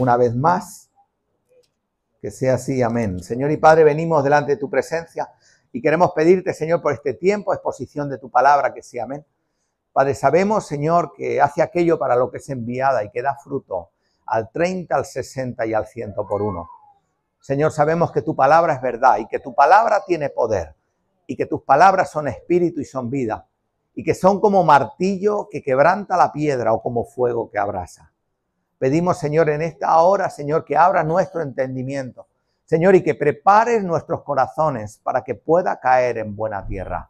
una vez más. Que sea así, amén. Señor y Padre, venimos delante de tu presencia y queremos pedirte, Señor, por este tiempo, exposición de tu palabra, que sea amén. Padre, sabemos, Señor, que hace aquello para lo que es enviada y que da fruto al 30, al 60 y al 100 por uno. Señor, sabemos que tu palabra es verdad y que tu palabra tiene poder y que tus palabras son espíritu y son vida y que son como martillo que quebranta la piedra o como fuego que abrasa. Pedimos, Señor, en esta hora, Señor, que abras nuestro entendimiento, Señor, y que prepares nuestros corazones para que pueda caer en buena tierra.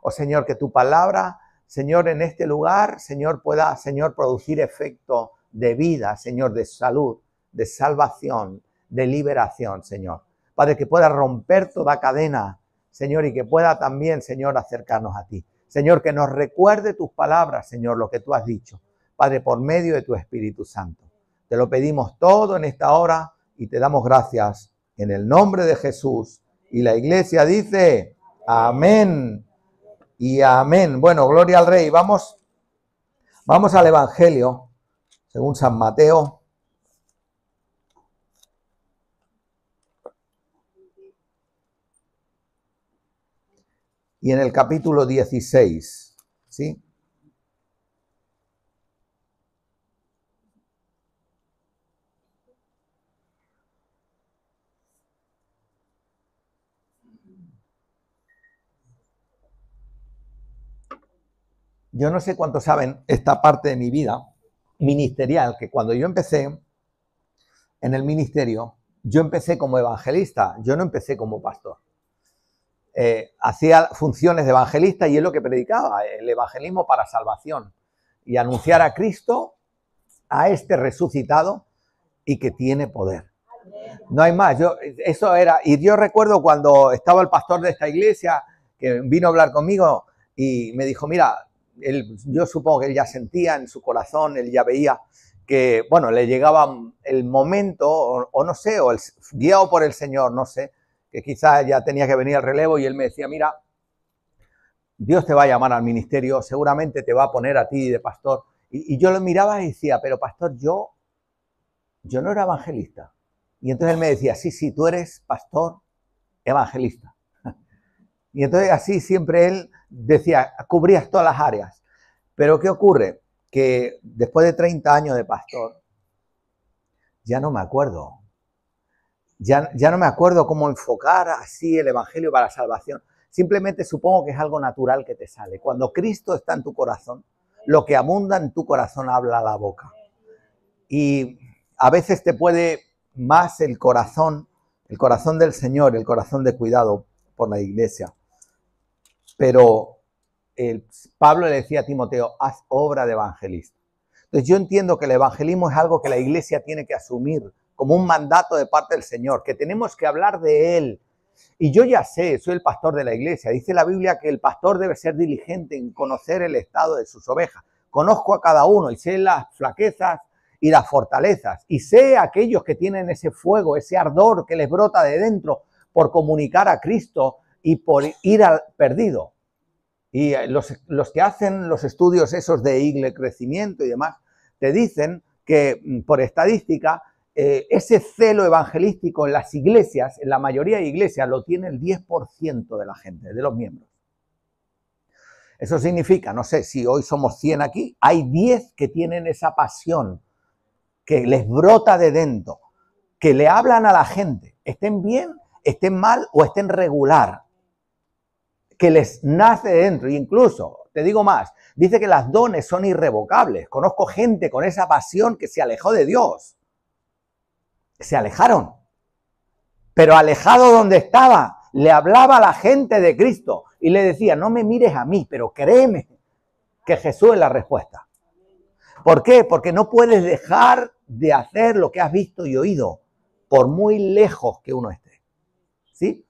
Oh, Señor, que tu palabra, Señor, en este lugar, Señor, pueda, Señor, producir efecto de vida, Señor, de salud, de salvación, de liberación, Señor. Padre, que pueda romper toda cadena, Señor, y que pueda también, Señor, acercarnos a ti. Señor, que nos recuerde tus palabras, Señor, lo que tú has dicho. Padre, por medio de tu Espíritu Santo. Te lo pedimos todo en esta hora y te damos gracias en el nombre de Jesús. Y la iglesia dice, amén y amén. Bueno, gloria al Rey. Vamos al Evangelio, según San Mateo. Y en el capítulo 16, ¿sí? Yo no sé cuántos saben esta parte de mi vida ministerial, que cuando yo empecé en el ministerio, yo empecé como evangelista, yo no empecé como pastor. Hacía funciones de evangelista y es lo que predicaba, el evangelismo para salvación y anunciar a Cristo, a este resucitado y que tiene poder. No hay más. Eso era, y yo recuerdo cuando estaba el pastor de esta iglesia que vino a hablar conmigo y me dijo, mira, yo supongo que él ya sentía en su corazón, él ya veía que, bueno, le llegaba el momento, o no sé, o guiado por el Señor, no sé, que quizás ya tenía que venir al relevo y él me decía, mira, Dios te va a llamar al ministerio, seguramente te va a poner a ti de pastor. Y yo lo miraba y decía, pero pastor, yo no era evangelista. Y entonces él me decía, sí, tú eres pastor evangelista. Y entonces así siempre él decía, cubrías todas las áreas. Pero ¿qué ocurre? Que después de 30 años de pastor, ya no me acuerdo. Ya no me acuerdo cómo enfocar así el evangelio para la salvación. Simplemente supongo que es algo natural que te sale. Cuando Cristo está en tu corazón, lo que abunda en tu corazón habla la boca. Y a veces te puede más el corazón del Señor, el corazón de cuidado por la iglesia. Pero Pablo le decía a Timoteo, haz obra de evangelista. Entonces yo entiendo que el evangelismo es algo que la iglesia tiene que asumir como un mandato de parte del Señor, que tenemos que hablar de Él. Y yo ya sé, soy el pastor de la iglesia. Dice la Biblia que el pastor debe ser diligente en conocer el estado de sus ovejas. Conozco a cada uno y sé las flaquezas y las fortalezas. Y sé a aquellos que tienen ese fuego, ese ardor que les brota de dentro por comunicar a Cristo y por ir al perdido. Y los que hacen los estudios esos de Igle Crecimiento y demás, te dicen que por estadística, ese celo evangelístico en las iglesias, en la mayoría de iglesias, lo tiene el 10% de la gente, de los miembros. Eso significa, no sé, si hoy somos 100 aquí, hay 10 que tienen esa pasión, que les brota de dentro, que le hablan a la gente, estén bien, estén mal o estén regular, que les nace de dentro. Y incluso, te digo más, dice que las dones son irrevocables. Conozco gente con esa pasión que se alejó de Dios. Se alejaron. Pero alejado donde estaba, le hablaba a la gente de Cristo y le decía, no me mires a mí, pero créeme que Jesús es la respuesta. ¿Por qué? Porque no puedes dejar de hacer lo que has visto y oído, por muy lejos que uno esté. ¿Sí?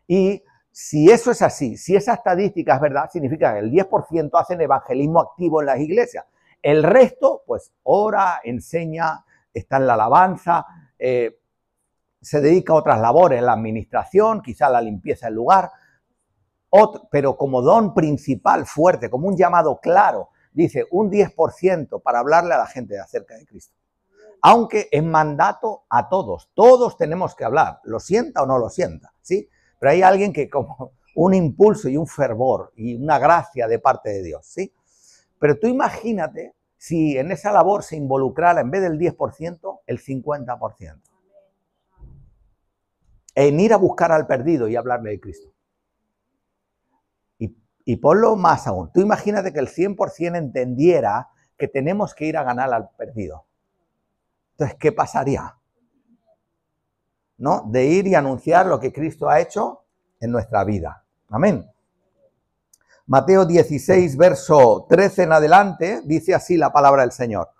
Y si eso es así, si esa estadística es verdad, significa que el 10% hacen evangelismo activo en las iglesias. El resto, pues, ora, enseña, está en la alabanza, se dedica a otras labores, la administración, quizá la limpieza del lugar, pero como don principal, fuerte, como un llamado claro, dice un 10% para hablarle a la gente acerca de Cristo. aunque es mandato a todos. Todos tenemos que hablar, lo sienta o no lo sienta, ¿sí? Pero hay alguien que como un impulso y un fervor y una gracia de parte de Dios, ¿sí? Pero tú imagínate si en esa labor se involucrara en vez del 10%, el 50%. En ir a buscar al perdido y hablarle de Cristo. Y ponlo más aún. Tú imagínate que el 100% entendiera que tenemos que ir a ganar al perdido. Entonces, ¿qué pasaría? ¿No? De ir y anunciar lo que Cristo ha hecho en nuestra vida. Amén. Mateo 16, verso 13 en adelante, dice así la palabra del Señor.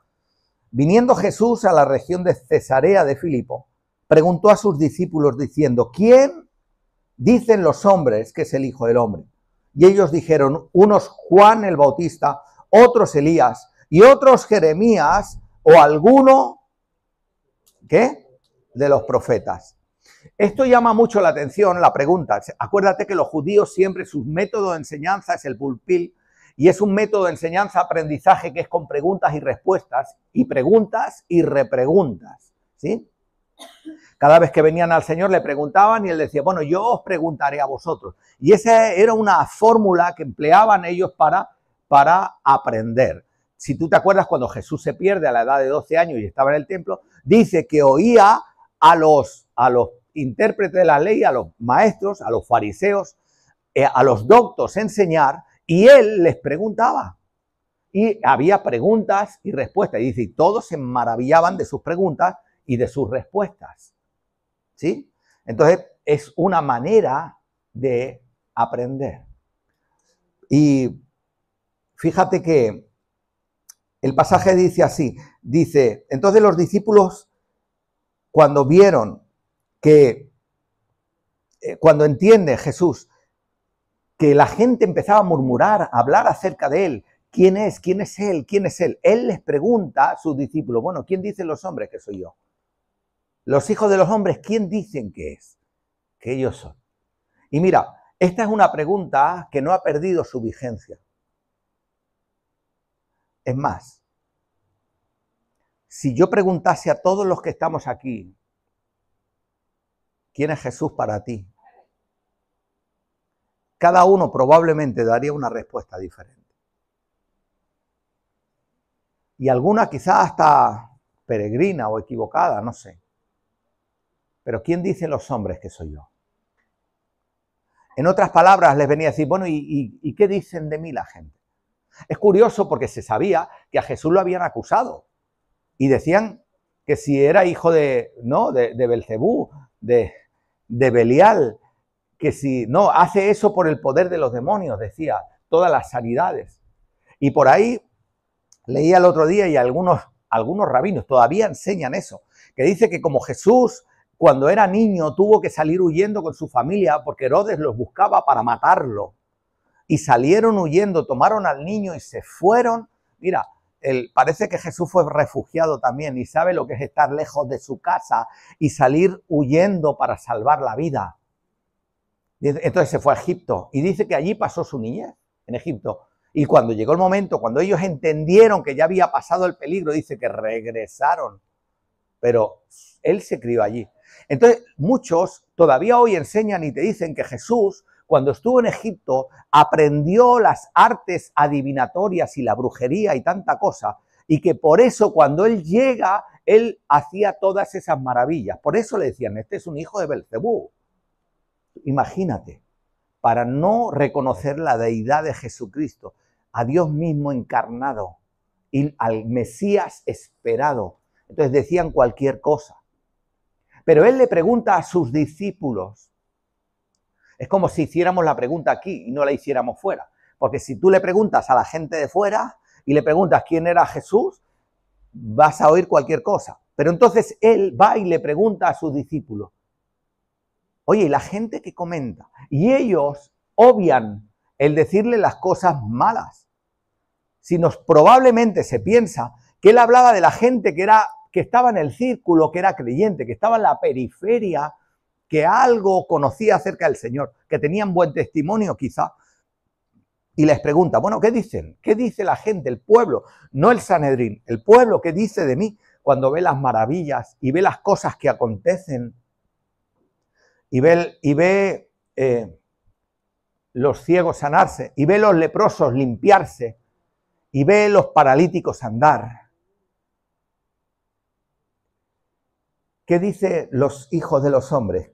Viniendo Jesús a la región de Cesarea de Filipo, preguntó a sus discípulos diciendo, ¿quién dicen los hombres que es el Hijo del Hombre? Y ellos dijeron, unos Juan el Bautista, otros Elías y otros Jeremías o alguno, ¿qué? De los profetas. Esto llama mucho la atención, la pregunta. Acuérdate que los judíos siempre su método de enseñanza es el pulpil y es un método de enseñanza-aprendizaje que es con preguntas y respuestas y repreguntas, ¿sí? Cada vez que venían al Señor le preguntaban y Él decía, bueno, yo os preguntaré a vosotros. Y esa era una fórmula que empleaban ellos para aprender. Si tú te acuerdas, cuando Jesús se pierde a la edad de 12 años y estaba en el templo, dice que oía a los intérpretes de la ley, a los maestros, a los fariseos, a los doctos enseñar, y Él les preguntaba. Y había preguntas y respuestas. Y dice, y todos se maravillaban de sus preguntas y de sus respuestas. ¿Sí? Entonces, es una manera de aprender. Y fíjate que el pasaje dice así, dice, entonces los discípulos, cuando vieron que, cuando entiende Jesús, que la gente empezaba a murmurar, a hablar acerca de Él, ¿quién es? ¿Quién es Él? ¿Quién es Él? Él les pregunta a sus discípulos, bueno, ¿quién dicen los hombres que soy yo? Los hijos de los hombres, ¿quién dicen que es? Que ellos son. Y mira, esta es una pregunta que no ha perdido su vigencia. Es más, si yo preguntase a todos los que estamos aquí, ¿quién es Jesús para ti? Cada uno probablemente daría una respuesta diferente. Y alguna quizás hasta peregrina o equivocada, no sé. Pero ¿quién dicen los hombres que soy yo? En otras palabras, les venía a decir, bueno, ¿y qué dicen de mí la gente? Es curioso porque se sabía que a Jesús lo habían acusado. Y decían que si era hijo de Belcebú, de Belial, que si no, hace eso por el poder de los demonios, decía, todas las sanidades. Y por ahí leía el otro día y algunos rabinos todavía enseñan eso, que dice que como Jesús, cuando era niño, tuvo que salir huyendo con su familia porque Herodes los buscaba para matarlo. Y salieron huyendo, tomaron al niño y se fueron. Mira, parece que Jesús fue refugiado también y sabe lo que es estar lejos de su casa y salir huyendo para salvar la vida. Entonces se fue a Egipto y dice que allí pasó su niñez, en Egipto. Y cuando llegó el momento, cuando ellos entendieron que ya había pasado el peligro, dice que regresaron. Pero él se crió allí. Entonces, muchos todavía hoy enseñan y te dicen que Jesús, cuando estuvo en Egipto, aprendió las artes adivinatorias y la brujería y tanta cosa, y que por eso cuando él llega, él hacía todas esas maravillas. Por eso le decían, este es un hijo de Belcebú. Imagínate, para no reconocer la deidad de Jesucristo, a Dios mismo encarnado y al Mesías esperado. Entonces decían cualquier cosa. Pero él le pregunta a sus discípulos. Es como si hiciéramos la pregunta aquí y no la hiciéramos fuera. Porque si tú le preguntas a la gente de fuera y le preguntas quién era Jesús, vas a oír cualquier cosa. Pero entonces él va y le pregunta a sus discípulos. Oye, y la gente que comenta. Y ellos obvian el decirle las cosas malas. Probablemente se piensa que él hablaba de la gente que estaba en el círculo, que era creyente, que estaba en la periferia, que algo conocía acerca del Señor, que tenían buen testimonio quizá. Y les pregunta, bueno, ¿qué dicen? ¿Qué dice la gente, el pueblo? No el Sanedrín, el pueblo, ¿qué dice de mí? cuando ve las maravillas y ve las cosas que acontecen y ve los ciegos sanarse y ve los leprosos limpiarse y ve los paralíticos andar. ¿Qué dicen los hijos de los hombres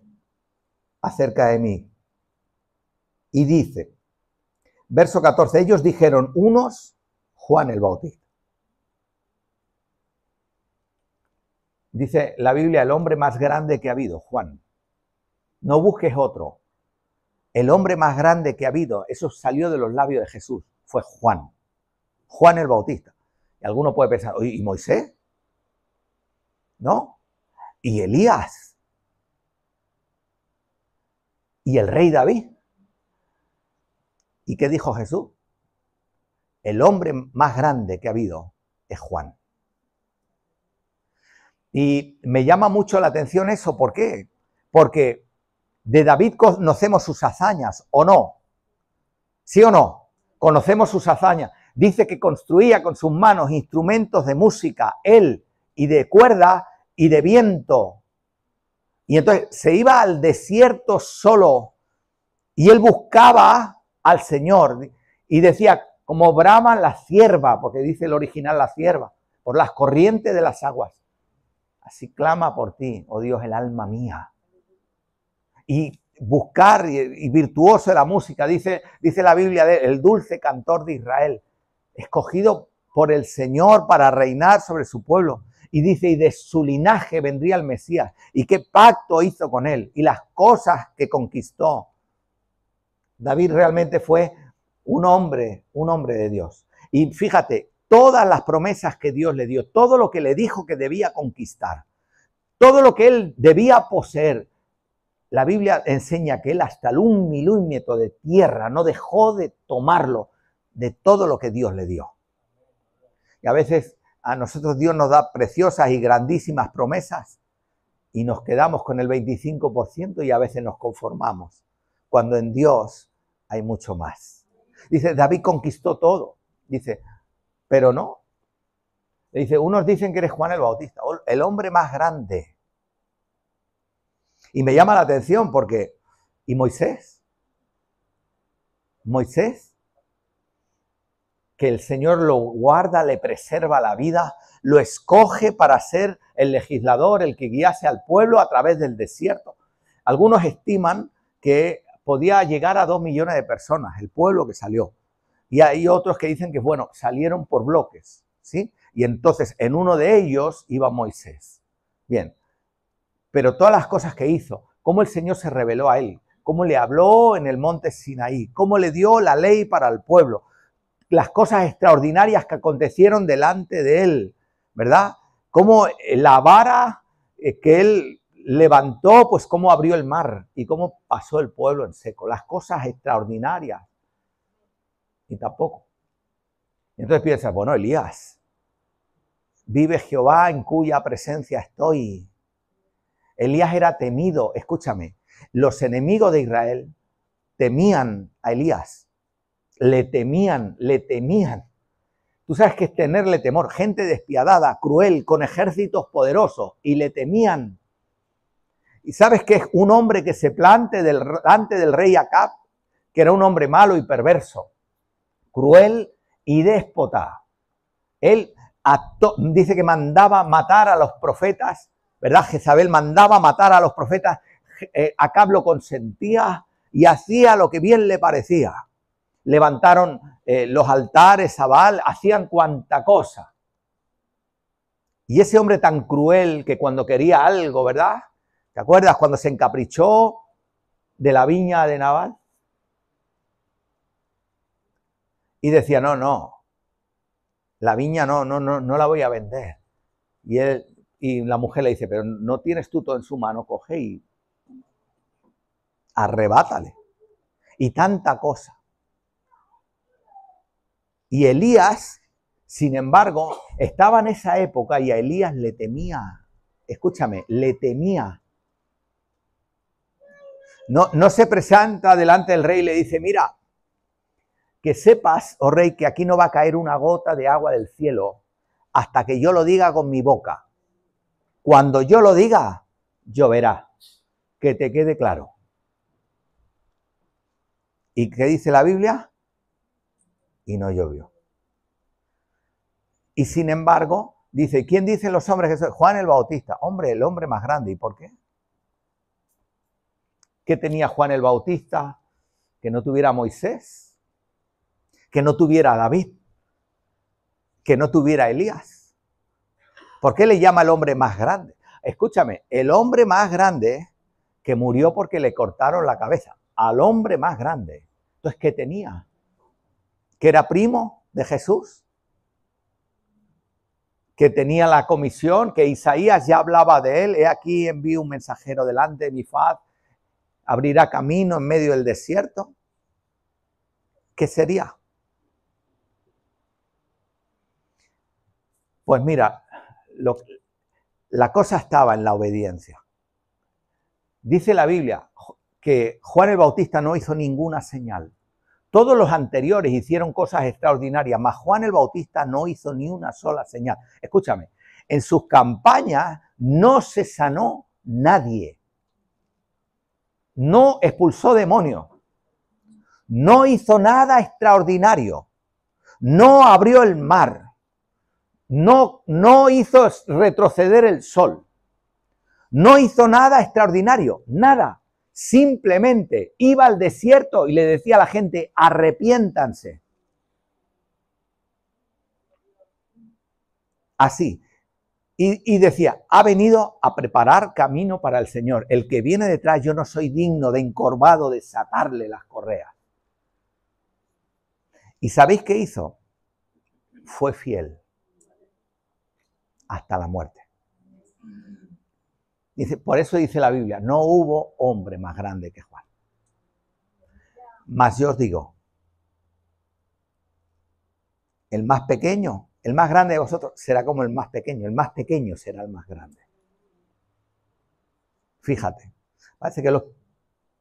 acerca de mí? Y dice, verso 14, ellos dijeron, unos, Juan el Bautista. Dice la Biblia, el hombre más grande que ha habido, Juan. No busques otro. El hombre más grande que ha habido, eso salió de los labios de Jesús, fue Juan. Juan el Bautista. Y alguno puede pensar, oye, ¿y Moisés? ¿No? ¿Y Elías? ¿Y el rey David? ¿Y qué dijo Jesús? El hombre más grande que ha habido es Juan. Y me llama mucho la atención eso, ¿por qué? Porque de David conocemos sus hazañas, ¿o no? ¿Sí o no? Conocemos sus hazañas. Dice que construía con sus manos instrumentos de música, él, y de cuerda y de viento. Y entonces se iba al desierto solo y él buscaba al Señor y decía, como brama la cierva, porque dice el original la cierva, por las corrientes de las aguas. Así clama por ti, oh Dios, el alma mía. Y buscar, y virtuoso de la música, dice la Biblia, el dulce cantor de Israel, escogido por el Señor para reinar sobre su pueblo. Y dice, y de su linaje vendría el Mesías. Y qué pacto hizo con él, y las cosas que conquistó. David realmente fue un hombre de Dios. Y fíjate, todas las promesas que Dios le dio, todo lo que le dijo que debía conquistar, todo lo que él debía poseer, la Biblia enseña que él hasta el 1 milímetro de tierra no dejó de tomarlo de todo lo que Dios le dio. Y a veces a nosotros Dios nos da preciosas y grandísimas promesas y nos quedamos con el 25% y a veces nos conformamos, cuando en Dios hay mucho más. Dice, David conquistó todo. Dice, pero no. Le dice, unos dicen que eres Juan el Bautista, el hombre más grande. Y me llama la atención porque, ¿y Moisés? Moisés, que el Señor lo guarda, le preserva la vida, lo escoge para ser el legislador, el que guiase al pueblo a través del desierto. Algunos estiman que podía llegar a 2 millones de personas, el pueblo que salió. Y hay otros que dicen que, bueno, salieron por bloques, ¿sí? Y entonces en uno de ellos iba Moisés. Bien, pero todas las cosas que hizo, cómo el Señor se reveló a él, cómo le habló en el monte Sinaí, cómo le dio la ley para el pueblo, las cosas extraordinarias que acontecieron delante de él, ¿verdad? Cómo la vara que él levantó, pues cómo abrió el mar y cómo pasó el pueblo en seco, las cosas extraordinarias. Y tampoco. Entonces piensa, bueno, Elías, vive Jehová en cuya presencia estoy. Elías era temido, escúchame, los enemigos de Israel temían a Elías, le temían. Tú sabes qué es tenerle temor, gente despiadada, cruel, con ejércitos poderosos, y le temían. ¿Y sabes qué es un hombre que se plante delante del rey Acab, que era un hombre malo y perverso, cruel y déspota? Él dice que mandaba matar a los profetas, ¿verdad? Jezabel mandaba matar a los profetas, Acab lo consentía y hacía lo que bien le parecía. Levantaron los altares a Baal, hacían cuanta cosa. Y ese hombre tan cruel que cuando quería algo, ¿verdad? ¿Te acuerdas cuando se encaprichó de la viña de Nabal? Y decía, no, la viña no la voy a vender. Y la mujer le dice, pero no tienes tú todo en su mano, coge y arrebátale. Y tanta cosa. Y Elías, sin embargo, estaba en esa época y a Elías le temía. Escúchame, le temía. No se presenta delante del rey y le dice, mira, que sepas, oh rey, que aquí no va a caer una gota de agua del cielo hasta que yo lo diga con mi boca. Cuando yo lo diga, lloverá. Que te quede claro. ¿Y qué dice la Biblia? Y no llovió. Y sin embargo, dice, ¿quién dicen los hombres que soy? Juan el Bautista. Hombre, el hombre más grande. ¿Y por qué? ¿Qué tenía Juan el Bautista? Que no tuviera Moisés, que no tuviera David, que no tuviera Elías. ¿Por qué le llama el hombre más grande? Escúchame, el hombre más grande que murió porque le cortaron la cabeza, al hombre más grande. Entonces, ¿qué tenía? ¿Que era primo de Jesús? ¿Que tenía la comisión? ¿Que Isaías ya hablaba de él? He aquí envío un mensajero delante de mi faz, abrirá camino en medio del desierto. ¿Qué sería? Pues mira, la cosa estaba en la obediencia. Dice la Biblia que Juan el Bautista no hizo ninguna señal. Todos los anteriores hicieron cosas extraordinarias, mas Juan el Bautista no hizo ni una sola señal. Escúchame, en sus campañas no se sanó nadie. No expulsó demonios. No hizo nada extraordinario. No abrió el mar. No hizo retroceder el sol. No hizo nada extraordinario, nada. Simplemente iba al desierto y le decía a la gente, arrepiéntanse. Así. Y decía, ha venido a preparar camino para el Señor. El que viene detrás, yo no soy digno de encorvado desatarle las correas. ¿Y sabéis qué hizo? Fue fiel hasta la muerte. Dice, por eso dice la Biblia, no hubo hombre más grande que Juan. Mas yo os digo, el más pequeño, el más grande de vosotros será como el más pequeño será el más grande. Fíjate, parece que los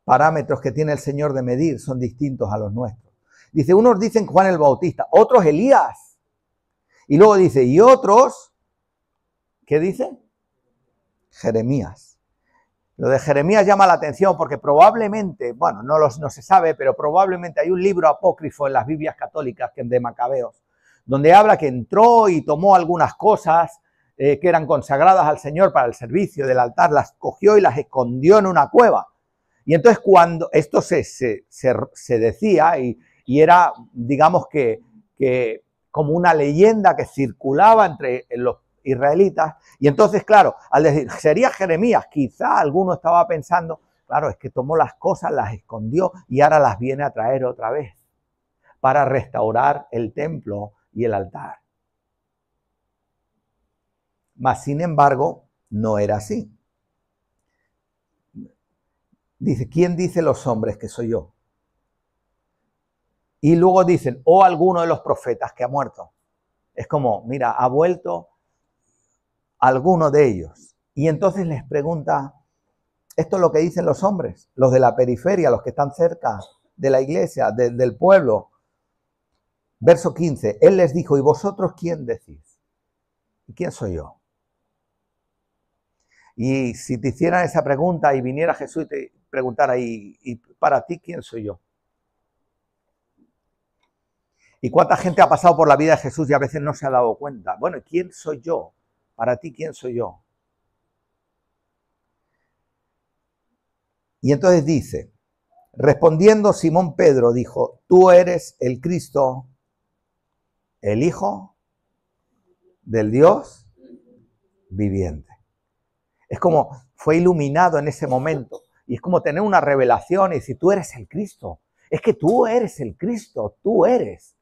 parámetros que tiene el Señor de medir son distintos a los nuestros. Dice, unos dicen Juan el Bautista, otros Elías. Y luego dice, y otros, ¿qué dice? Jeremías. Lo de Jeremías llama la atención porque probablemente, bueno, no se sabe, pero probablemente hay un libro apócrifo en las Biblias católicas, que es de Macabeos, donde habla que entró y tomó algunas cosas que eran consagradas al Señor para el servicio del altar, las cogió y las escondió en una cueva. Y entonces cuando esto se decía y era, digamos que como una leyenda que circulaba entre los israelitas, y entonces, claro, al decir, sería Jeremías, quizá alguno estaba pensando, claro, es que tomó las cosas, las escondió y ahora las viene a traer otra vez para restaurar el templo y el altar. Mas, sin embargo, no era así. Dice, ¿quién dice los hombres que soy yo? Y luego dicen, o alguno de los profetas que ha muerto. Es como, mira, ha vuelto alguno de ellos. Y entonces les pregunta, esto es lo que dicen los hombres, los de la periferia, los que están cerca de la iglesia, del pueblo. Verso 15, él les dijo, ¿y vosotros quién decís? ¿Y quién soy yo? Y si te hicieran esa pregunta y viniera Jesús y te preguntara, ¿y para ti quién soy yo? ¿Y cuánta gente ha pasado por la vida de Jesús y a veces no se ha dado cuenta? Bueno, ¿quién soy yo? Para ti, ¿quién soy yo? Y entonces dice, respondiendo Simón Pedro, dijo, tú eres el Cristo, el Hijo del Dios viviente. Es como fue iluminado en ese momento. Y es como tener una revelación y decir, tú eres el Cristo. Es que tú eres el Cristo, tú eres.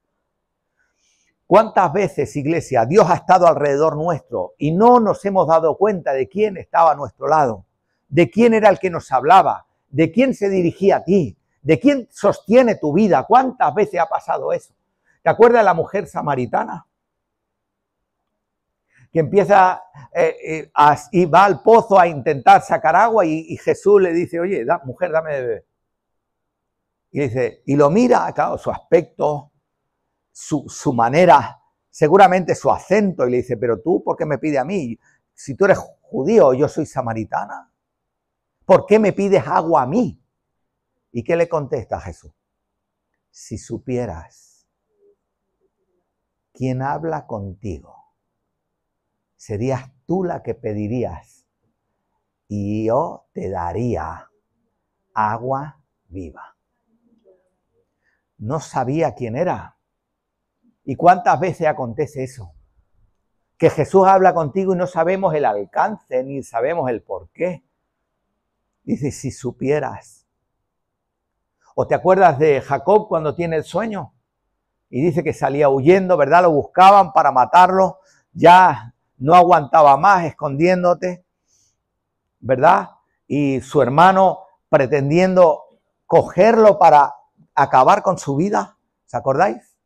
¿Cuántas veces, iglesia, Dios ha estado alrededor nuestro y no nos hemos dado cuenta de quién estaba a nuestro lado? De quién era el que nos hablaba, de quién se dirigía a ti, de quién sostiene tu vida. ¿Cuántas veces ha pasado eso? ¿Te acuerdas de la mujer samaritana? Que empieza y va al pozo a intentar sacar agua y Jesús le dice, oye, mujer, dame de beber. Y dice, y lo mira, claro, su aspecto, su manera, seguramente su acento, y le dice, pero tú, ¿por qué me pide a mí? Si tú eres judío, yo soy samaritana. ¿Por qué me pides agua a mí? ¿Y qué le contesta Jesús? Si supieras quién habla contigo, serías tú la que pedirías y yo te daría agua viva. No sabía quién era. ¿Y cuántas veces acontece eso? Que Jesús habla contigo y no sabemos el alcance ni sabemos el porqué. Dice, si supieras. ¿O te acuerdas de Jacob cuando tiene el sueño? Y dice que salía huyendo, ¿verdad? Lo buscaban para matarlo. Ya no aguantaba más escondiéndote, ¿verdad? Y su hermano pretendiendo cogerlo para acabar con su vida. ¿Se acordáis?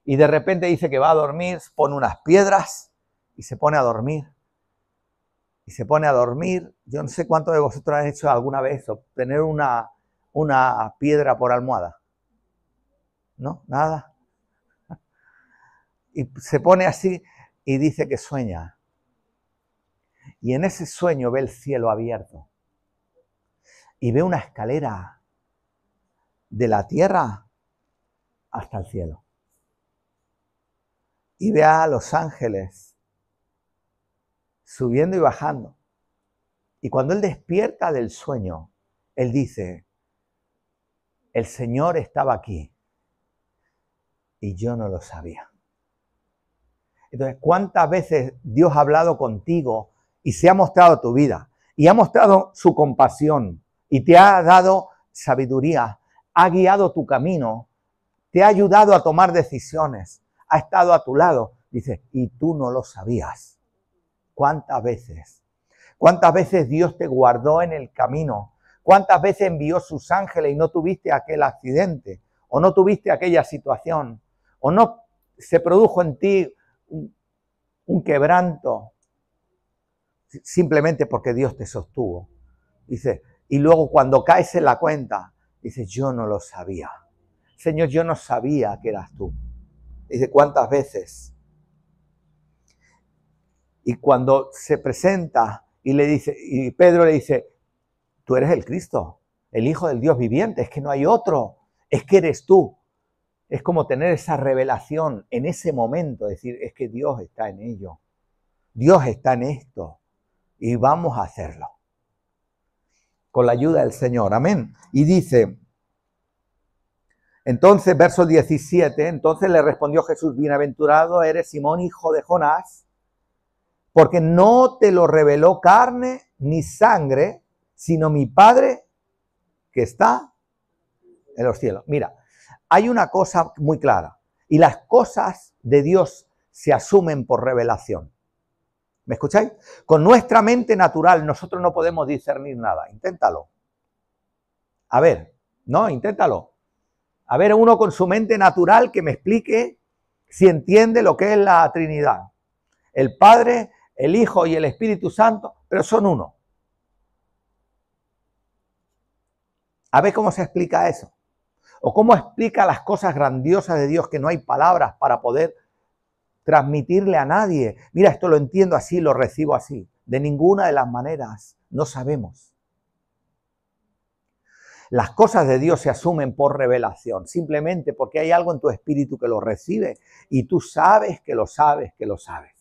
Y de repente dice que va a dormir, pone unas piedras y se pone a dormir. Y se pone a dormir. Yo no sé cuántos de vosotros han hecho alguna vez eso, tener una piedra por almohada. ¿No? Nada. Y se pone así y dice que sueña. Y en ese sueño ve el cielo abierto. Y ve una escalera de la tierra hasta el cielo. Y ve a los ángeles subiendo y bajando. Y cuando él despierta del sueño, él dice, el Señor estaba aquí y yo no lo sabía. Entonces, ¿cuántas veces Dios ha hablado contigo y se ha mostrado tu vida? Y ha mostrado su compasión y te ha dado sabiduría, ha guiado tu camino, te ha ayudado a tomar decisiones, ha estado a tu lado. Dice, y tú no lo sabías. ¿Cuántas veces? ¿Cuántas veces Dios te guardó en el camino? ¿Cuántas veces envió sus ángeles y no tuviste aquel accidente? ¿O no tuviste aquella situación? ¿O no se produjo en ti un quebranto? Simplemente porque Dios te sostuvo. Dice, y luego cuando caes en la cuenta, dice, yo no lo sabía. Señor, yo no sabía que eras tú. Dice, ¿cuántas veces? Y cuando se presenta y le dice, y Pedro le dice, tú eres el Cristo, el Hijo del Dios viviente, es que no hay otro, es que eres tú. Es como tener esa revelación en ese momento, decir, es que Dios está en ello, Dios está en esto y vamos a hacerlo. Con la ayuda del Señor, amén. Y dice, entonces, verso 17, entonces le respondió Jesús, bienaventurado eres Simón, hijo de Jonás, porque no te lo reveló carne ni sangre, sino mi Padre que está en los cielos. Mira, hay una cosa muy clara, y las cosas de Dios se asumen por revelación. ¿Me escucháis? Con nuestra mente natural nosotros no podemos discernir nada. Inténtalo. A ver, no, inténtalo. A ver, uno con su mente natural que me explique si entiende lo que es la Trinidad. El Padre, el Hijo y el Espíritu Santo, pero son uno. A ver cómo se explica eso. O cómo explica las cosas grandiosas de Dios que no hay palabras para poder transmitirle a nadie. Mira, esto lo entiendo así, lo recibo así. De ninguna de las maneras, no sabemos. Las cosas de Dios se asumen por revelación, simplemente porque hay algo en tu espíritu que lo recibe y tú sabes que lo sabes, que lo sabes.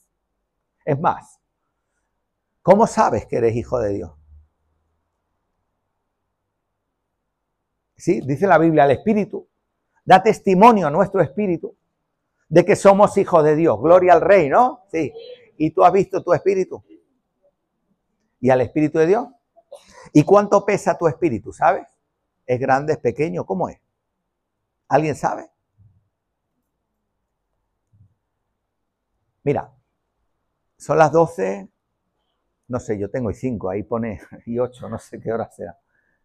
Es más, ¿cómo sabes que eres hijo de Dios? Sí, dice la Biblia, el Espíritu da testimonio a nuestro espíritu de que somos hijos de Dios. Gloria al Rey, ¿no? Sí. ¿Y tú has visto tu espíritu? ¿Y al Espíritu de Dios? ¿Y cuánto pesa tu espíritu, sabes? ¿Es grande, es pequeño? ¿Cómo es? ¿Alguien sabe? Mira, son las 12, no sé, yo tengo y 5, ahí pone y 8, no sé qué hora sea.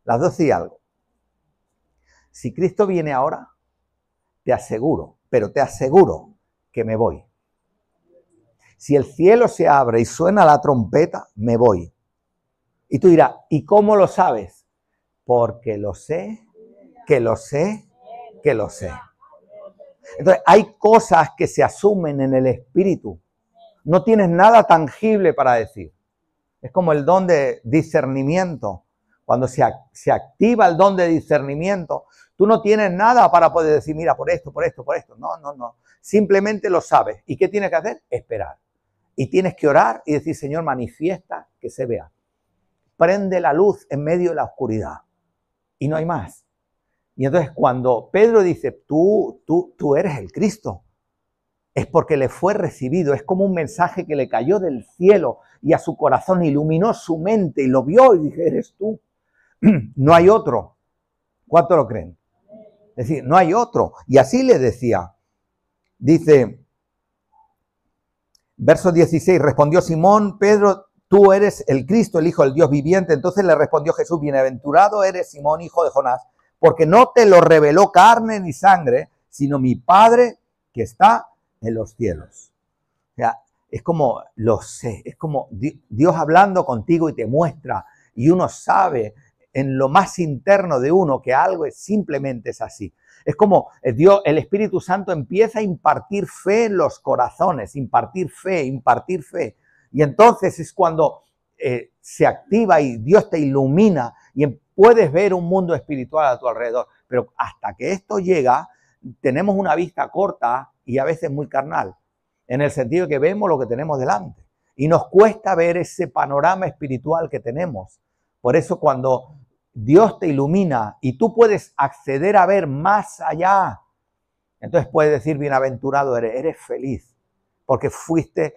Las 12 y algo. Si Cristo viene ahora, te aseguro, pero te aseguro que me voy. Si el cielo se abre y suena la trompeta, me voy. Y tú dirás, ¿y cómo lo sabes? Porque lo sé, que lo sé, que lo sé. Entonces, hay cosas que se asumen en el espíritu. no tienes nada tangible para decir. Es como el don de discernimiento. Cuando se activa el don de discernimiento, tú no tienes nada para poder decir, mira, por esto, por esto, por esto. No, no, no. Simplemente lo sabes. ¿Y qué tienes que hacer? Esperar. Y tienes que orar y decir, Señor, manifiesta que se vea. Prende la luz en medio de la oscuridad. Y no hay más. Y entonces cuando Pedro dice, tú eres el Cristo, es porque le fue recibido. Es como un mensaje que le cayó del cielo y a su corazón iluminó su mente y lo vio y dije, eres tú. No hay otro. ¿Cuánto lo creen? Es decir, no hay otro. Y así le decía. Dice, verso 16, respondió Simón, Pedro, tú eres el Cristo, el Hijo del Dios viviente. Entonces le respondió Jesús, bienaventurado eres Simón, hijo de Jonás, porque no te lo reveló carne ni sangre, sino mi Padre que está en los cielos. O sea, es como, lo sé, es como Dios hablando contigo y te muestra, y uno sabe en lo más interno de uno que algo simplemente es así. Es como Dios, el Espíritu Santo empieza a impartir fe en los corazones, impartir fe. Y entonces es cuando se activa y Dios te ilumina y puedes ver un mundo espiritual a tu alrededor. Pero hasta que esto llega, tenemos una vista corta y a veces muy carnal, en el sentido de que vemos lo que tenemos delante y nos cuesta ver ese panorama espiritual que tenemos. Por eso cuando Dios te ilumina y tú puedes acceder a ver más allá, entonces puedes decir, bienaventurado eres feliz, porque fuiste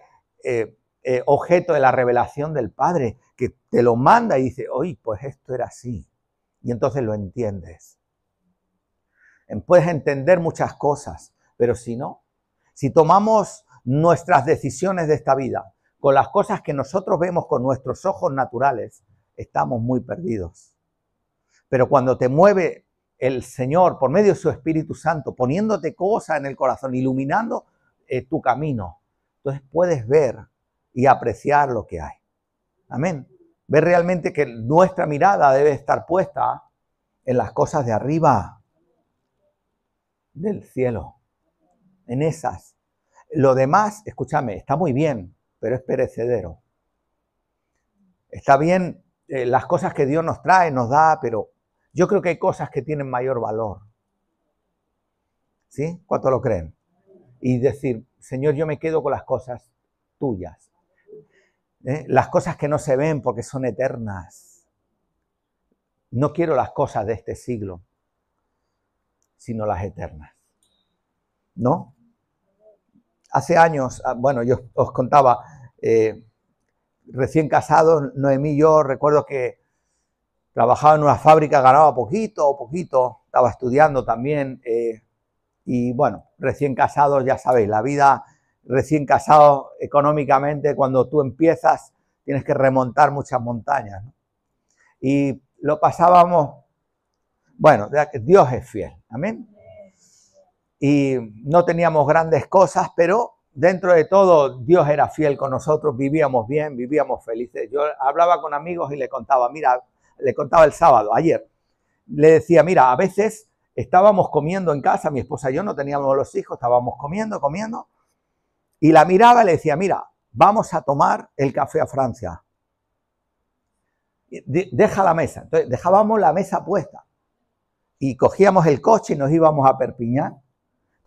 objeto de la revelación del Padre, que te lo manda y dice, oye, pues esto era así. Y entonces lo entiendes. Puedes entender muchas cosas, pero si no, si tomamos nuestras decisiones de esta vida con las cosas que nosotros vemos con nuestros ojos naturales, estamos muy perdidos. Pero cuando te mueve el Señor por medio de su Espíritu Santo, poniéndote cosas en el corazón, iluminando tu camino, entonces puedes ver y apreciar lo que hay. Amén. Ver realmente que nuestra mirada debe estar puesta en las cosas de arriba, del cielo, en esas. Lo demás, escúchame, está muy bien, pero es perecedero. Está bien las cosas que Dios nos trae, nos da, pero yo creo que hay cosas que tienen mayor valor. ¿Sí? ¿Cuánto lo creen? Y decir, Señor, yo me quedo con las cosas tuyas. Las cosas que no se ven porque son eternas. No quiero las cosas de este siglo, sino las eternas. ¿No? Hace años, bueno, yo os contaba, recién casados, Noemí y yo, recuerdo que trabajaba en una fábrica, ganaba poquito, estaba estudiando también, y bueno, recién casados, ya sabéis, la vida recién casado económicamente, cuando tú empiezas, tienes que remontar muchas montañas, ¿no? Y lo pasábamos, bueno, Dios es fiel, amén. Y no teníamos grandes cosas, pero dentro de todo Dios era fiel con nosotros, vivíamos bien, vivíamos felices. Yo hablaba con amigos y le contaba, mira, le contaba el sábado, ayer, le decía, mira, a veces estábamos comiendo en casa, mi esposa y yo no teníamos los hijos, estábamos comiendo, y la miraba y le decía, mira, vamos a tomar el café a Francia. Deja la mesa. Entonces dejábamos la mesa puesta y cogíamos el coche y nos íbamos a Perpiñán,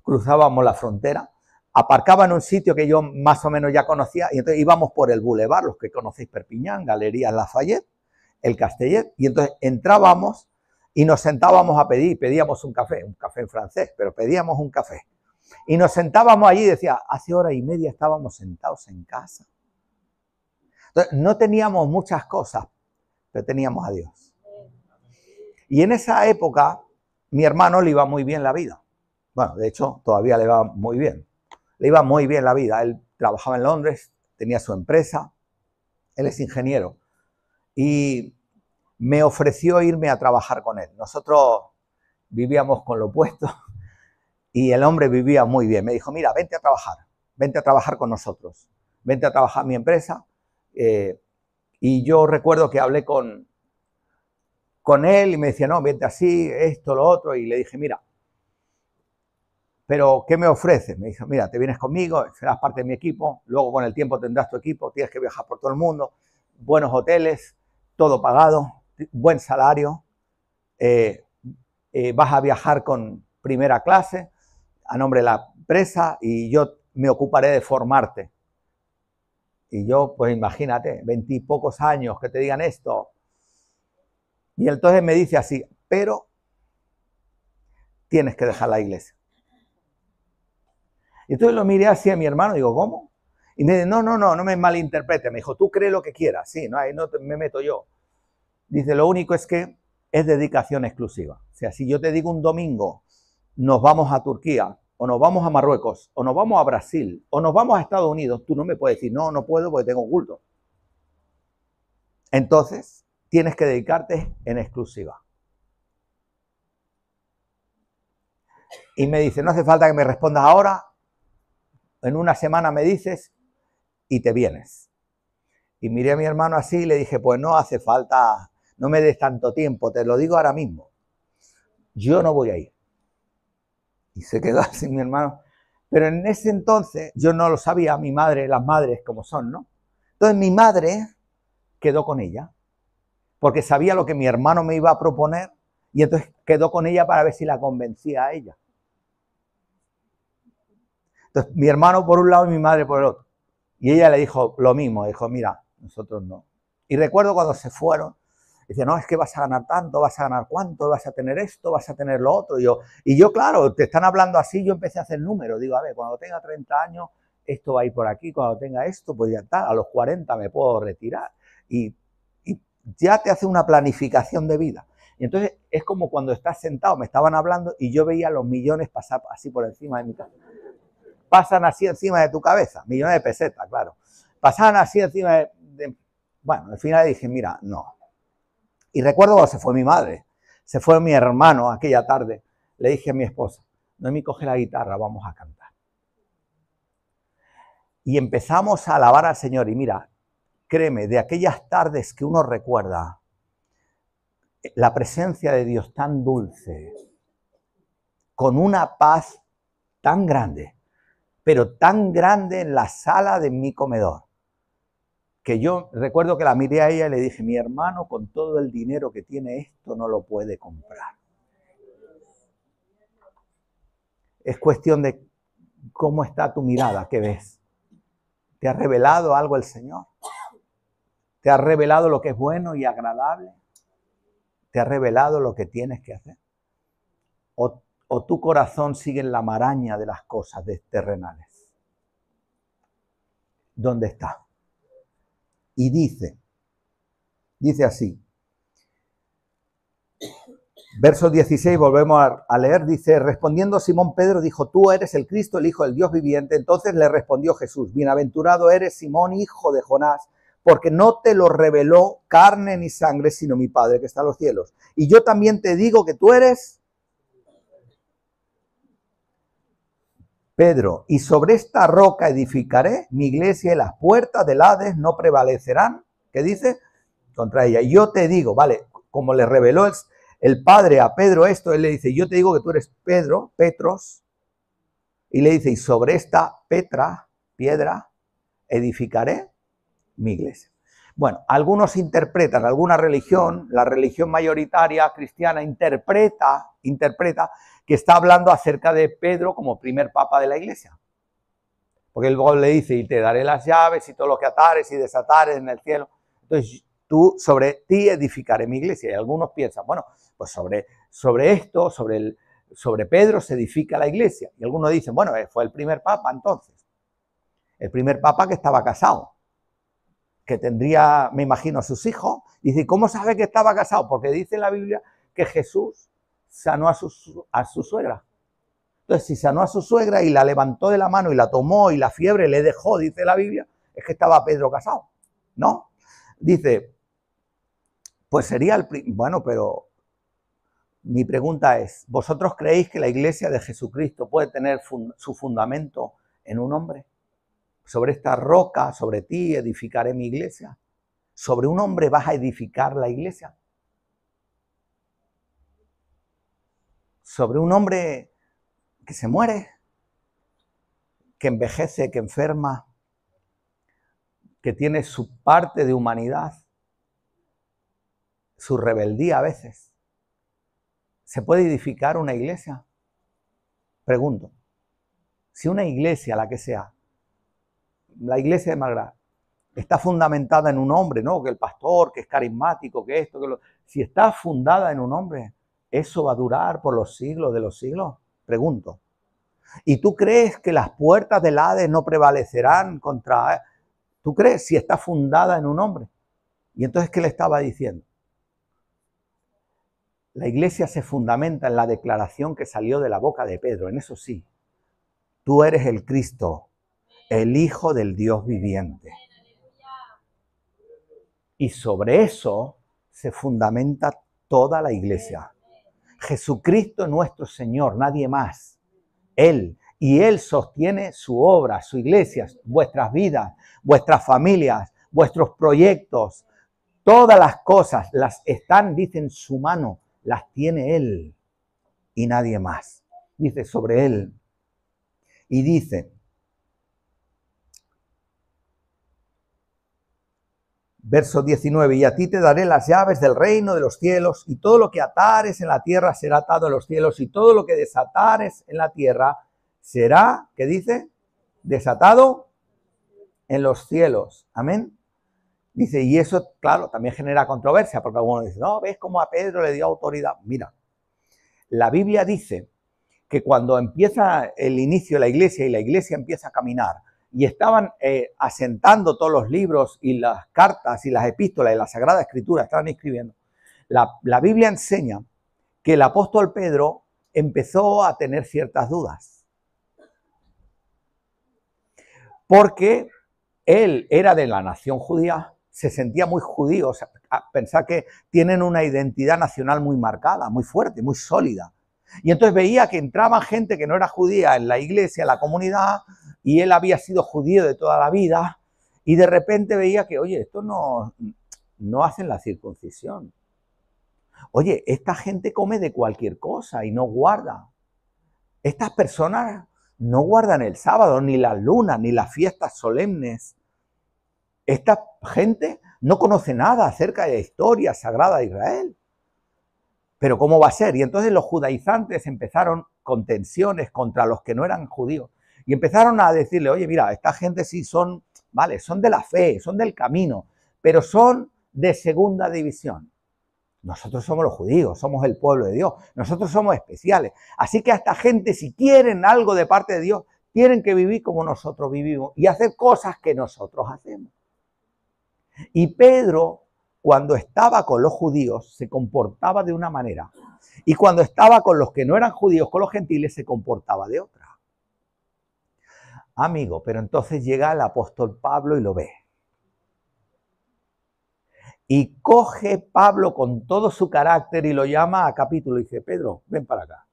cruzábamos la frontera, aparcaba en un sitio que yo más o menos ya conocía y entonces íbamos por el Boulevard, los que conocéis Perpiñán, Galerías Lafayette, el Castellet, y entonces entrábamos y nos sentábamos a pedíamos un café en francés, pero pedíamos un café. Y nos sentábamos allí y decía, hace hora y media estábamos sentados en casa. Entonces, no teníamos muchas cosas, pero teníamos a Dios. Y en esa época, mi hermano le iba muy bien la vida. Bueno, de hecho, todavía le va muy bien. Le iba muy bien la vida. Él trabajaba en Londres, tenía su empresa, él es ingeniero. Y me ofreció irme a trabajar con él. Nosotros vivíamos con lo opuesto y el hombre vivía muy bien. Me dijo, mira, vente a trabajar con nosotros. Vente a trabajar a mi empresa. Y yo recuerdo que hablé con él y me decía, no, vente así, esto, lo otro. Y le dije, mira, pero ¿qué me ofreces? Me dijo, mira, te vienes conmigo, serás parte de mi equipo, luego con el tiempo tendrás tu equipo, tienes que viajar por todo el mundo, buenos hoteles, todo pagado, buen salario, vas a viajar con primera clase a nombre de la empresa y yo me ocuparé de formarte. Y yo, pues imagínate, 20 y pocos años que te digan esto. Y entonces me dice así, pero tienes que dejar la iglesia. Y entonces lo miré así a mi hermano y digo, ¿cómo? Y me dice, no me malinterprete. Me dijo, tú cree lo que quieras. Sí, no, ahí no me meto yo. Dice, lo único es que es dedicación exclusiva. O sea, si yo te digo un domingo, nos vamos a Turquía, o nos vamos a Marruecos, o nos vamos a Brasil, o nos vamos a Estados Unidos, tú no me puedes decir, no puedo porque tengo culto. Entonces, tienes que dedicarte en exclusiva. Y me dice, no hace falta que me respondas ahora, en una semana me dices y te vienes. Y miré a mi hermano así y le dije, pues no hace falta, no me des tanto tiempo, te lo digo ahora mismo. Yo no voy a ir. Y se quedó así mi hermano. Pero en ese entonces yo no lo sabía, mi madre, las madres como son, ¿no? Entonces mi madre quedó con ella, porque sabía lo que mi hermano me iba a proponer, y entonces quedó con ella para ver si la convencía a ella. Entonces mi hermano por un lado y mi madre por el otro. Y ella le dijo lo mismo, dijo, mira, nosotros no. Y recuerdo cuando se fueron, dice, no, es que vas a ganar tanto, vas a ganar cuánto, vas a tener esto, vas a tener lo otro. Y yo, claro, te están hablando así, yo empecé a hacer números. Digo, a ver, cuando tenga 30 años, esto va a ir por aquí, cuando tenga esto, pues ya está, a los 40 me puedo retirar. Y ya te hace una planificación de vida. Y entonces es como cuando estás sentado, me estaban hablando y yo veía los millones pasar así por encima de mi cabeza. Pasan así encima de tu cabeza, millones de pesetas, claro. Pasaban así encima de... Bueno, al final dije, mira, no. Y recuerdo cuando se fue mi madre, se fue mi hermano aquella tarde, le dije a mi esposa, Noemí, coge la guitarra, vamos a cantar. Y empezamos a alabar al Señor. Y mira, créeme, de aquellas tardes que uno recuerda, la presencia de Dios tan dulce, con una paz tan grande, pero tan grande en la sala de mi comedor, que yo recuerdo que la miré a ella y le dije, mi hermano con todo el dinero que tiene esto no lo puede comprar. Es cuestión de cómo está tu mirada, ¿qué ves? ¿Te ha revelado algo el Señor? ¿Te ha revelado lo que es bueno y agradable? ¿Te ha revelado lo que tienes que hacer? ¿O tu corazón sigue en la maraña de las cosas terrenales? ¿Dónde está? Y dice así, verso 16, volvemos a leer, dice, respondiendo Simón Pedro, dijo, tú eres el Cristo, el Hijo del Dios viviente. Entonces le respondió Jesús, bienaventurado eres Simón, hijo de Jonás, porque no te lo reveló carne ni sangre, sino mi Padre que está en los cielos. Y yo también te digo que tú eres Pedro, y sobre esta roca edificaré mi iglesia y las puertas del Hades no prevalecerán, ¿qué dice? Contra ella. Y yo te digo, vale, como le reveló el Padre a Pedro esto, él le dice, yo te digo que tú eres Pedro, Petros, y le dice, y sobre esta piedra, edificaré mi iglesia. Bueno, algunos interpretan, alguna religión, la religión mayoritaria cristiana interpreta que está hablando acerca de Pedro como primer papa de la iglesia. Porque él luego le dice, y te daré las llaves y todo lo que atares y desatares en el cielo. Entonces, sobre ti edificaré mi iglesia. Y algunos piensan, bueno, pues sobre esto, sobre Pedro se edifica la iglesia. Y algunos dicen, bueno, fue el primer papa entonces. El primer papa que estaba casado, que tendría, me imagino, sus hijos. Dice, ¿cómo sabe que estaba casado? Porque dice en la Biblia que Jesús sanó a su suegra. Entonces, si sanó a su suegra y la levantó de la mano y la tomó y la fiebre le dejó, dice la Biblia, es que estaba Pedro casado, ¿no? Dice, pues sería bueno, pero mi pregunta es, ¿vosotros creéis que la iglesia de Jesucristo puede tener su fundamento en un hombre? Sobre esta roca, sobre ti edificaré mi iglesia. ¿Sobre un hombre vas a edificar la iglesia? ¿Sobre un hombre que se muere? que envejece, que enferma, que tiene su parte de humanidad, su rebeldía a veces. ¿Se puede edificar una iglesia? Pregunto. Si una iglesia, la que sea, la iglesia de Malgrat, está fundamentada en un hombre, ¿no? Que el pastor, que es carismático, que esto, que lo... Si está fundada en un hombre, ¿eso va a durar por los siglos de los siglos? Pregunto. ¿Y tú crees que las puertas del Hades no prevalecerán contra... ¿Tú crees si está fundada en un hombre? Y entonces, ¿qué le estaba diciendo? La iglesia se fundamenta en la declaración que salió de la boca de Pedro, en eso sí. Tú eres el Cristo, el Hijo del Dios viviente. Y sobre eso se fundamenta toda la iglesia. Jesucristo nuestro Señor, nadie más. Él. Y Él sostiene su obra, su iglesia, vuestras vidas, vuestras familias, vuestros proyectos. Todas las cosas las están, dice, en su mano. Las tiene Él y nadie más. Dice sobre Él. Y dice, verso 19, y a ti te daré las llaves del reino de los cielos, y todo lo que atares en la tierra será atado en los cielos, y todo lo que desatares en la tierra será, ¿qué dice? Desatado en los cielos. Amén. Dice, y eso, claro, también genera controversia, porque algunos dicen, no, ¿ves cómo a Pedro le dio autoridad? Mira, la Biblia dice que cuando empieza el inicio de la iglesia y la iglesia empieza a caminar, y estaban asentando todos los libros y las cartas y las epístolas y la Sagrada Escritura, estaban escribiendo, la Biblia enseña que el apóstol Pedro empezó a tener ciertas dudas. Porque él era de la nación judía, se sentía muy judío, o sea, pensar que tienen una identidad nacional muy marcada, muy fuerte, muy sólida. Y entonces veía que entraba gente que no era judía en la iglesia, en la comunidad, y él había sido judío de toda la vida, y de repente veía que, oye, estos no hacen la circuncisión. Oye, esta gente come de cualquier cosa y no guarda. Estas personas no guardan el sábado, ni las lunas, ni las fiestas solemnes. Esta gente no conoce nada acerca de la historia sagrada de Israel. Pero ¿cómo va a ser? Y entonces los judaizantes empezaron con tensiones contra los que no eran judíos. Y empezaron a decirle, oye, mira, esta gente sí son, vale, son de la fe, son del camino, pero son de segunda división. Nosotros somos los judíos, somos el pueblo de Dios, nosotros somos especiales. Así que a esta gente, si quieren algo de parte de Dios, tienen que vivir como nosotros vivimos y hacer cosas que nosotros hacemos. Y Pedro, cuando estaba con los judíos, se comportaba de una manera. Y cuando estaba con los que no eran judíos, con los gentiles, se comportaba de otra. Amigo, pero entonces llega el apóstol Pablo y lo ve. Y coge Pablo con todo su carácter y lo llama a capítulo y dice, Pedro, ven para acá.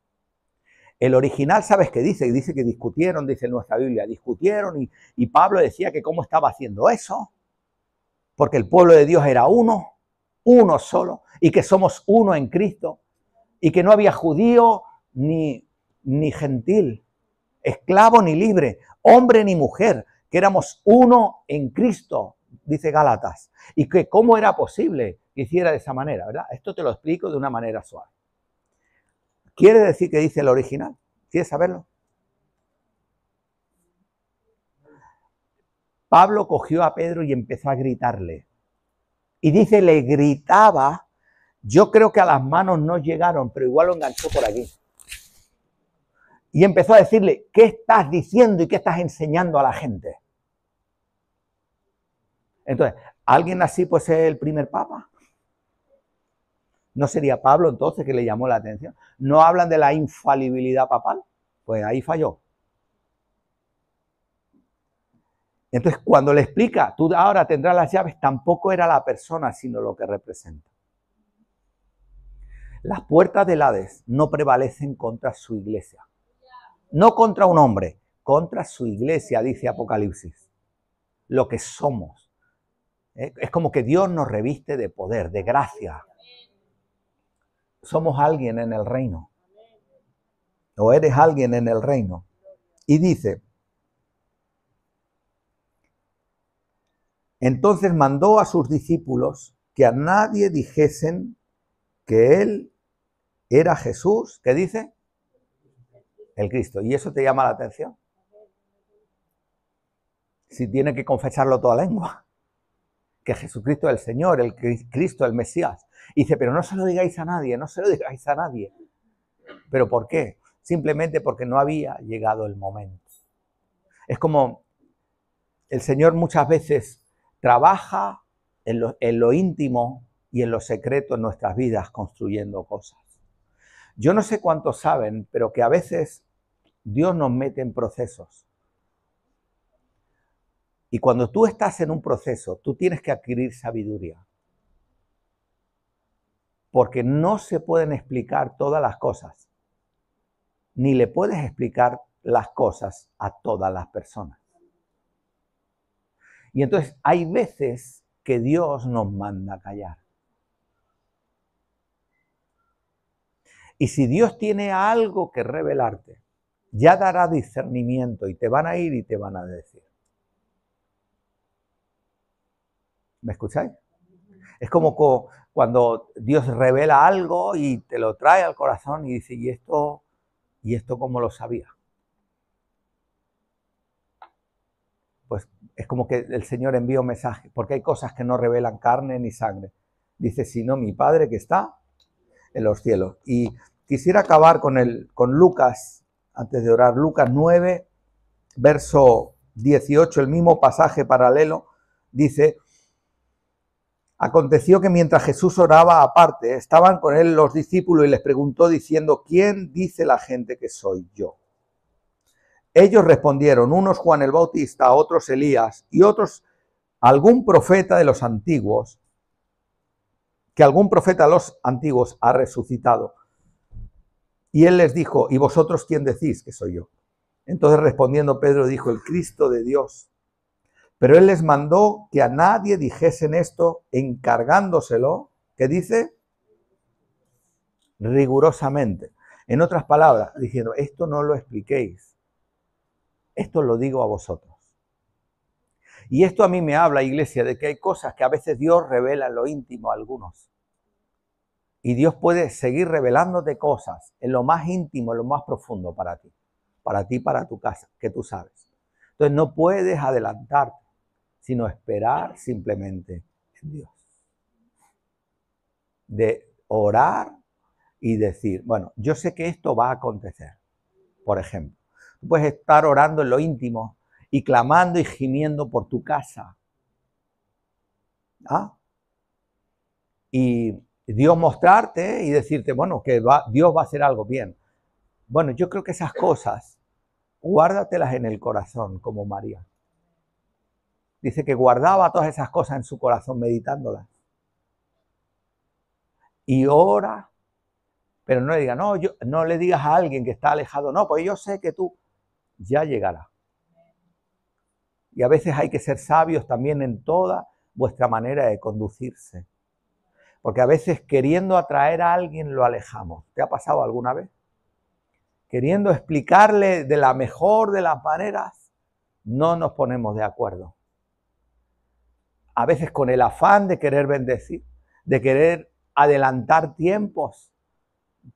El original, ¿sabes qué dice? Dice que discutieron, dice en nuestra Biblia, discutieron y Pablo decía que cómo estaba haciendo eso, porque el pueblo de Dios era uno solo, y que somos uno en Cristo, y que no había judío ni gentil, esclavo ni libre, hombre ni mujer, que éramos uno en Cristo, dice Gálatas, y que cómo era posible que hiciera de esa manera, ¿verdad? Esto te lo explico de una manera suave. ¿Quiere decir que dice el original? ¿Quieres saberlo? Pablo cogió a Pedro y empezó a gritarle. Y dice, le gritaba, yo creo que a las manos no llegaron, pero igual lo enganchó por aquí. Y empezó a decirle, ¿qué estás diciendo y qué estás enseñando a la gente? Entonces, ¿alguien así puede ser el primer papa? ¿No sería Pablo entonces que le llamó la atención? ¿No hablan de la infalibilidad papal? Pues ahí falló. Entonces, cuando le explica, tú ahora tendrás las llaves, tampoco era la persona, sino lo que representa. Las puertas del Hades no prevalecen contra su iglesia. No contra un hombre, contra su iglesia, dice Apocalipsis. Lo que somos. Es como que Dios nos reviste de poder, de gracia. Somos alguien en el reino. O eres alguien en el reino. Y dice, Entonces mandó a sus discípulos que a nadie dijesen que él era Jesús, ¿qué dice? El Cristo. ¿Y eso te llama la atención? Si tiene que confesarlo toda lengua, que Jesucristo es el Señor, el Cristo, el Mesías. Y dice, pero no se lo digáis a nadie, no se lo digáis a nadie. ¿Pero por qué? Simplemente porque no había llegado el momento. Es como el Señor muchas veces trabaja en lo íntimo y en lo secreto en nuestras vidas construyendo cosas. Yo no sé cuántos saben, pero que a veces Dios nos mete en procesos. Y cuando tú estás en un proceso, tú tienes que adquirir sabiduría. Porque no se pueden explicar todas las cosas. Ni le puedes explicar las cosas a todas las personas. Y entonces hay veces que Dios nos manda a callar. Y si Dios tiene algo que revelarte, ya dará discernimiento y te van a ir y te van a decir. ¿Me escucháis? Es como cuando Dios revela algo y te lo trae al corazón y dice, ¿y esto cómo lo sabía? Pues es como que el Señor envía un mensaje, porque hay cosas que no revelan carne ni sangre. Dice, sino mi Padre que está en los cielos. Y quisiera acabar con Lucas, antes de orar, Lucas 9, verso 18, el mismo pasaje paralelo, dice, aconteció que mientras Jesús oraba aparte, estaban con él los discípulos y les preguntó diciendo, ¿quién dice la gente que soy yo? Ellos respondieron, unos Juan el Bautista, otros Elías y otros algún profeta de los antiguos, que algún profeta de los antiguos ha resucitado. Y él les dijo, ¿y vosotros quién decís que soy yo? Entonces respondiendo Pedro dijo, el Cristo de Dios. Pero él les mandó que a nadie dijesen esto, encargándoselo, ¿qué dice? Rigurosamente. En otras palabras, diciendo, esto no lo expliquéis. Esto lo digo a vosotros. Y esto a mí me habla, iglesia, de que hay cosas que a veces Dios revela en lo íntimo a algunos. Y Dios puede seguir revelándote cosas en lo más íntimo, en lo más profundo para ti, para tu casa, que tú sabes. Entonces no puedes adelantarte, sino esperar simplemente en Dios. De orar y decir, bueno, yo sé que esto va a acontecer. Por ejemplo, tú puedes estar orando en lo íntimo y clamando y gimiendo por tu casa. ¿Ah? Y Dios mostrarte y decirte, bueno, que Dios va a hacer algo bien. Bueno, yo creo que esas cosas, guárdatelas en el corazón, como María. Dice que guardaba todas esas cosas en su corazón, meditándolas. Y ora, pero no le digas, no le digas a alguien que está alejado, no, pues yo sé que tú ya llegará. Y a veces hay que ser sabios también en toda vuestra manera de conducirse. Porque a veces queriendo atraer a alguien lo alejamos. ¿Te ha pasado alguna vez? Queriendo explicarle de la mejor de las maneras, no nos ponemos de acuerdo. A veces con el afán de querer bendecir, de querer adelantar tiempos,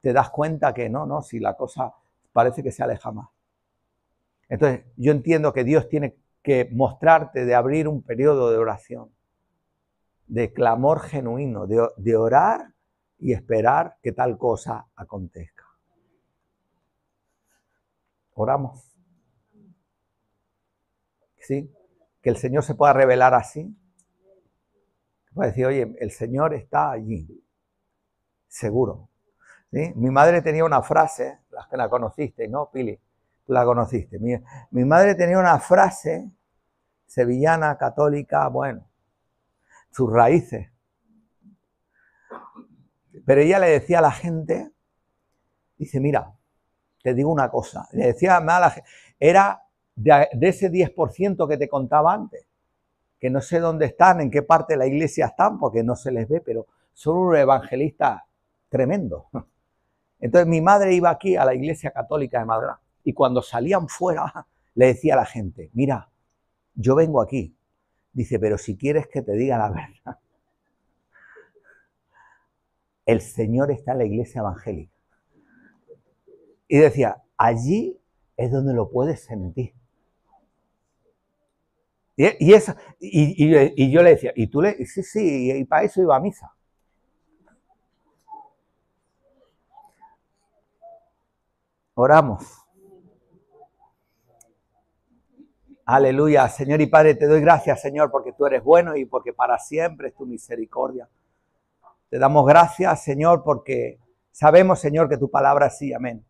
te das cuenta que no, si la cosa parece que se aleja más. Entonces, yo entiendo que Dios tiene que mostrarte de abrir un periodo de oración, de clamor genuino, de orar y esperar que tal cosa acontezca. Oramos. ¿Sí? Que el Señor se pueda revelar así. Puede decir, oye, el Señor está allí. Seguro. ¿Sí? Mi madre tenía una frase, las que la conociste, ¿no, Pili? Tú la conociste. Mi madre tenía una frase sevillana, católica, bueno, sus raíces. Pero ella le decía a la gente, dice, mira, te digo una cosa. Le decía a la gente, era de ese 10% que te contaba antes, que no sé dónde están, en qué parte de la iglesia están, porque no se les ve, pero son unos evangelistas tremendos. Entonces mi madre iba aquí a la iglesia católica de Madrid y cuando salían fuera le decía a la gente, mira, yo vengo aquí, Dice, pero si quieres que te diga la verdad, el Señor está en la iglesia evangélica. Y decía, allí es donde lo puedes sentir. Y yo le decía, ¿y tú le? Sí, y para eso iba a misa. Oramos. Aleluya, Señor y Padre, te doy gracias, Señor, porque tú eres bueno y porque para siempre es tu misericordia. Te damos gracias, Señor, porque sabemos, Señor, que tu palabra es sí, amén.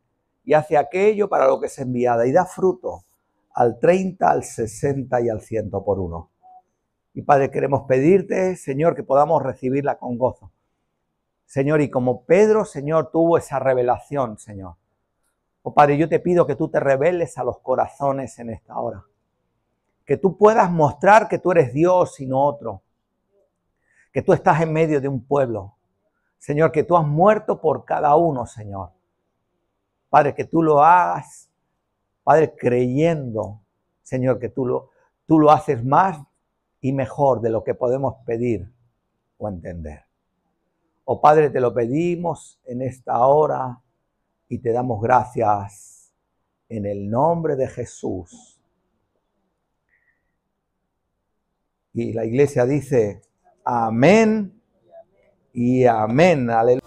Y hace aquello para lo que es enviada y da fruto al 30, al 60 y al 100 por uno. Y Padre, queremos pedirte, Señor, que podamos recibirla con gozo. Señor, y como Pedro, Señor, tuvo esa revelación, Señor. Oh Padre, yo te pido que tú te reveles a los corazones en esta hora. Que tú puedas mostrar que tú eres Dios y no otro. Que tú estás en medio de un pueblo. Señor, que tú has muerto por cada uno, Señor. Padre, que tú lo hagas, Padre, creyendo, Señor, que tú lo haces más y mejor de lo que podemos pedir o entender. Oh Padre, te lo pedimos en esta hora y te damos gracias en el nombre de Jesús. Y la iglesia dice, amén y amén. Aleluya.